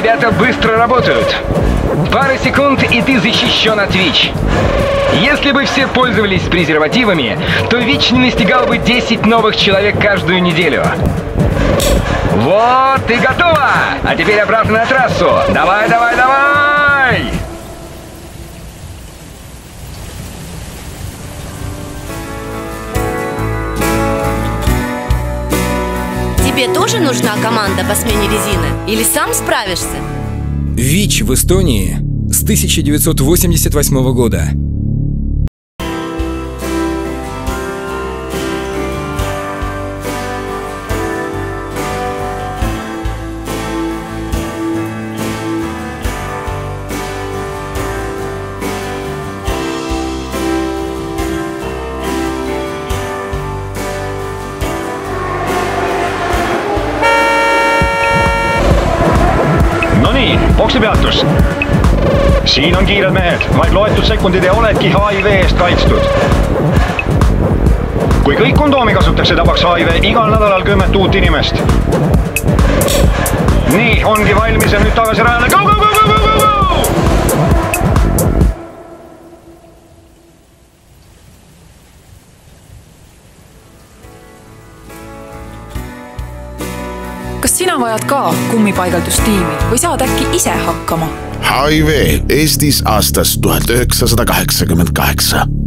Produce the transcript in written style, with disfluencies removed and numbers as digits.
Ребята быстро работают. Пара секунд, и ты защищен от ВИЧ. Если бы все пользовались презервативами, то ВИЧ не настигал бы 10 новых человек каждую неделю. Вот, ты готова! А теперь обратно на трассу. Давай, давай, давай! Тебе тоже нужна команда по смене резины? Или сам справишься? ВИЧ в Эстонии с 1988 года. Boksipeatus. Siin on kiired mehed, vaid loetud sekundid ja oledki HIV eest kaitstud. Kui kõik kondoomi kasutaks, tabaks HIV igal nädalal 10 uut inimest. Nii, ongi valmis ja nüüd tagasi rajale. Go, go, go, go, go, go, go! Kas sina vajad ka kummipaigaldustiimi või saad äkki ise hakkama? HIV Eestis aastast 1988.